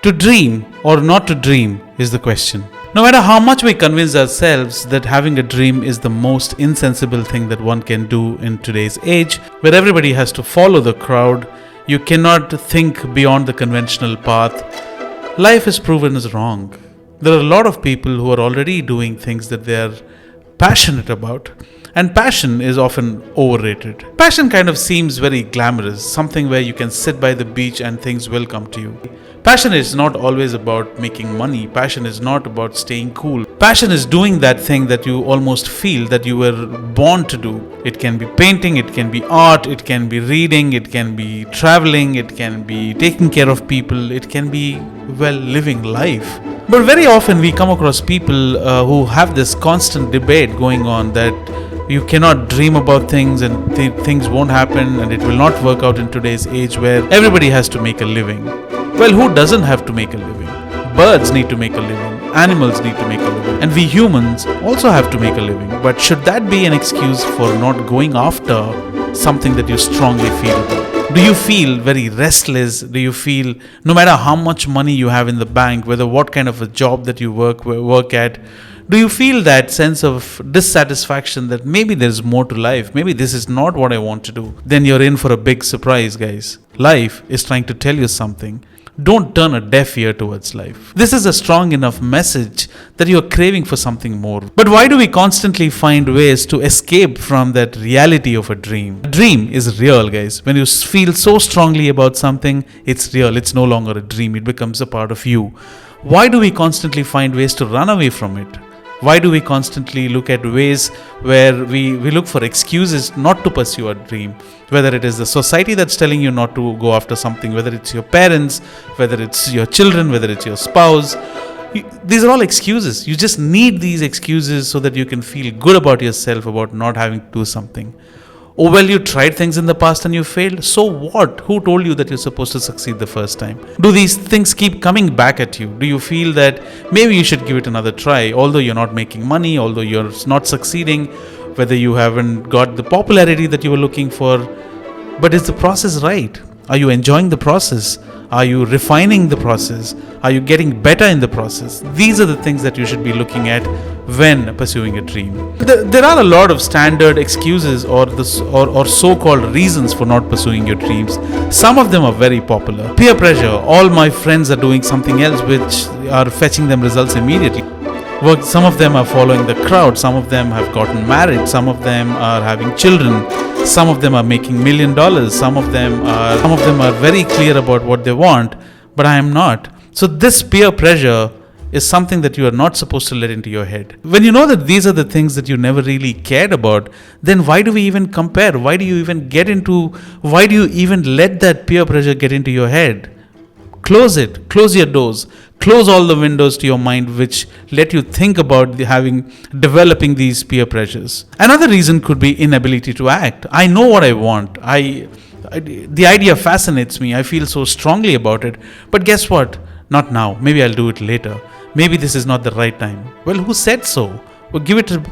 To dream or not to dream is the question. No matter how much we convince ourselves that having a dream is the most insensible thing that one can do in today's age, where everybody has to follow the crowd, you cannot think beyond the conventional path, life is proven as wrong. There are a lot of people who are already doing things that they are passionate about, and passion is often overrated. Passion kind of seems very glamorous, something where you can sit by the beach and things will come to you. Passion is not always about making money. Passion is not about staying cool. Passion is doing that thing that you almost feel that you were born to do. It can be painting, it can be art, it can be reading, it can be traveling, it can be taking care of people, it can be, living life. But very often we come across people who have this constant debate going on that you cannot dream about things and things won't happen and it will not work out in today's age where everybody has to make a living. Well, who doesn't have to make a living? Birds need to make a living. Animals need to make a living. And we humans also have to make a living. But should that be an excuse for not going after something that you strongly feel about? Do you feel very restless? Do you feel no matter how much money you have in the bank, whether what kind of a job that you work at, do you feel that sense of dissatisfaction that maybe there's more to life? Maybe this is not what I want to do. Then you're in for a big surprise, guys. Life is trying to tell you something. Don't turn a deaf ear towards life. This is a strong enough message that you are craving for something more. But why do we constantly find ways to escape from that reality of a dream? A dream is real, guys. When you feel so strongly about something, it's real. It's no longer a dream. It becomes a part of you. Why do we constantly find ways to run away from it? Why do we constantly look at ways where we look for excuses not to pursue a dream? Whether it is the society that's telling you not to go after something, whether it's your parents, whether it's your children, whether it's your spouse. These are all excuses. You just need these excuses so that you can feel good about yourself about not having to do something. Oh, you tried things in the past and you failed. So what? Who told you that you're supposed to succeed the first time? Do these things keep coming back at you? Do you feel that maybe you should give it another try, although you're not making money, although you're not succeeding, whether you haven't got the popularity that you were looking for? But is the process right? Are you enjoying the process? Are you refining the process? Are you getting better in the process? These are the things that you should be looking at when pursuing a dream. There are a lot of standard excuses or so-called reasons for not pursuing your dreams. Some of them are very popular. Peer pressure. All my friends are doing something else which are fetching them results immediately. Some of them are following the crowd. Some of them have gotten married. Some of them are having children. Some of them are making $1 million. Some of them are very clear about what they want, but I am not. So this peer pressure is something that you are not supposed to let into your head. When you know that these are the things that you never really cared about, then why do we even compare? Why do you even let that peer pressure get into your head? Close it. Close your doors. Close all the windows to your mind which let you think about developing these peer pressures. Another reason could be inability to act. I know what I want. The idea fascinates me. I feel so strongly about it. But guess what? Not now. Maybe I'll do it later. Maybe this is not the right time. Well, who said so? Well,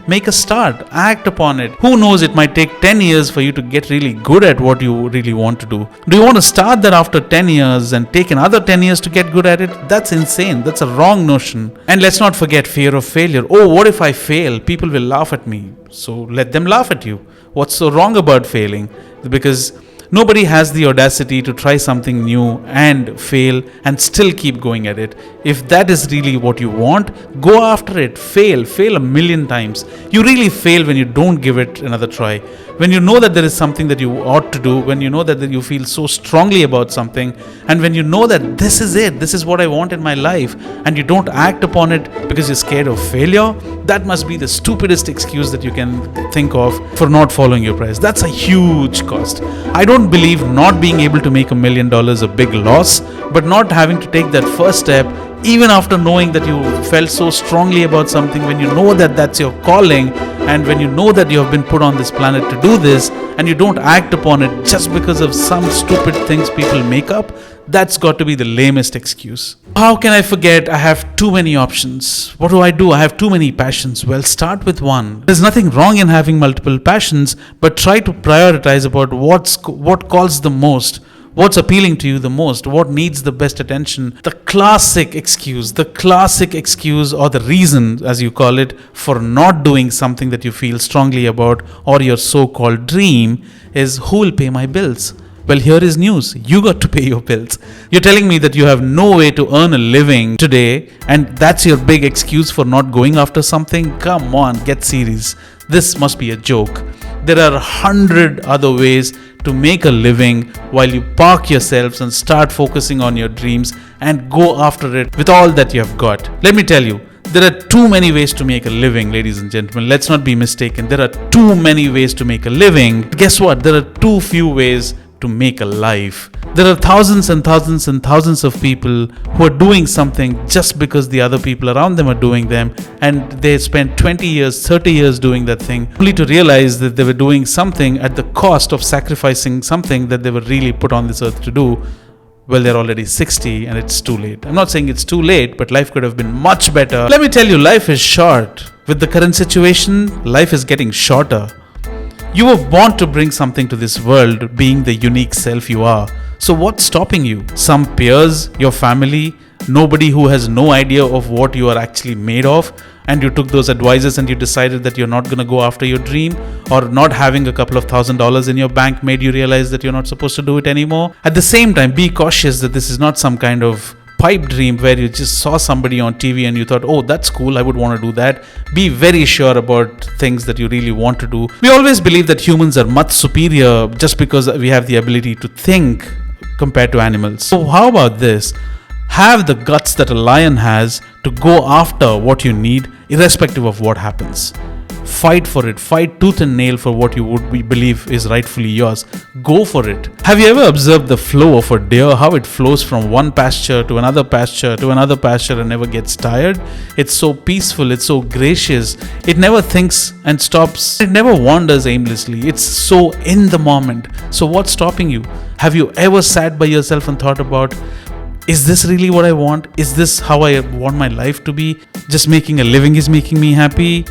make a start, act upon it. Who knows, it might take 10 years for you to get really good at what you really want to do. Do you want to start that after 10 years and take another 10 years to get good at it? That's insane. That's a wrong notion. And let's not forget fear of failure. Oh, what if I fail? People will laugh at me. So let them laugh at you. What's so wrong about failing? Because nobody has the audacity to try something new and fail and still keep going at it. If that is really what you want, go after it. Fail 1,000,000 times. You really fail when you don't give it another try. When you know that there is something that you ought to do, when you know that you feel so strongly about something, and when you know that this is it, this is what I want in my life, and you don't act upon it because you're scared of failure, that must be the stupidest excuse that you can think of for not following your price. That's a huge cost. I don't believe not being able to make $1 million a big loss, but not having to take that first step, even after knowing that you felt so strongly about something, when you know that that's your calling, and when you know that you have been put on this planet to do this, and you don't act upon it just because of some stupid things people make up, that's got to be the lamest excuse. How can I forget? I have too many options. What do? I have too many passions. Well, start with one. There's nothing wrong in having multiple passions, but try to prioritize about what calls the most. What's appealing to you the most? What needs the best attention? The classic excuse or the reason, as you call it, for not doing something that you feel strongly about or your so-called dream is, who will pay my bills? Well, here is news. You got to pay your bills. You're telling me that you have no way to earn a living today, and that's your big excuse for not going after something? Come on, get serious. This must be a joke. There are 100 other ways to make a living while you park yourselves and start focusing on your dreams and go after it with all that you have got. Let me tell you, there are too many ways to make a living, ladies and gentlemen. Let's not be mistaken. There are too many ways to make a living. Guess what? There are too few ways to make a life. There are thousands and thousands and thousands of people who are doing something just because the other people around them are doing them, and they spent 20 years, 30 years doing that thing, only to realize that they were doing something at the cost of sacrificing something that they were really put on this earth to do. Well, they're already 60 and it's too late. I'm not saying it's too late, but life could have been much better. Let me tell you, life is short. With the current situation, life is getting shorter. You were born to bring something to this world, being the unique self you are. So what's stopping you? Some peers, your family, nobody who has no idea of what you are actually made of, and you took those advices and you decided that you're not going to go after your dream, or not having a couple of $1,000s in your bank made you realize that you're not supposed to do it anymore. At the same time, be cautious that this is not some kind of pipe dream where you just saw somebody on TV and you thought, oh, that's cool, I would want to do that. Be very sure about things that you really want to do. We always believe that humans are much superior just because we have the ability to think compared to animals. So how about this? Have the guts that a lion has to go after what you need, irrespective of what happens. Fight for it. Fight tooth and nail for what you would believe is rightfully yours. Go for it. Have you ever observed the flow of a deer? How it flows from one pasture to another pasture to another pasture and never gets tired? It's so peaceful. It's so gracious. It never thinks and stops. It never wanders aimlessly. It's so in the moment. So what's stopping you? Have you ever sat by yourself and thought about, is this really what I want? Is this how I want my life to be? Just making a living is making me happy?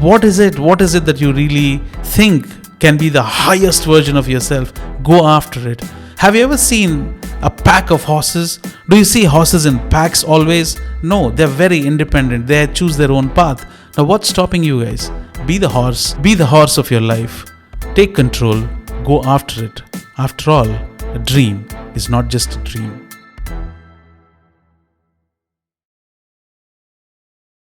What is it? What is it that you really think can be the highest version of yourself? Go after it. Have you ever seen a pack of horses? Do you see horses in packs always? No, they're very independent. They choose their own path. Now what's stopping you guys? Be the horse. Be the horse of your life. Take control. Go after it. After all, a dream is not just a dream.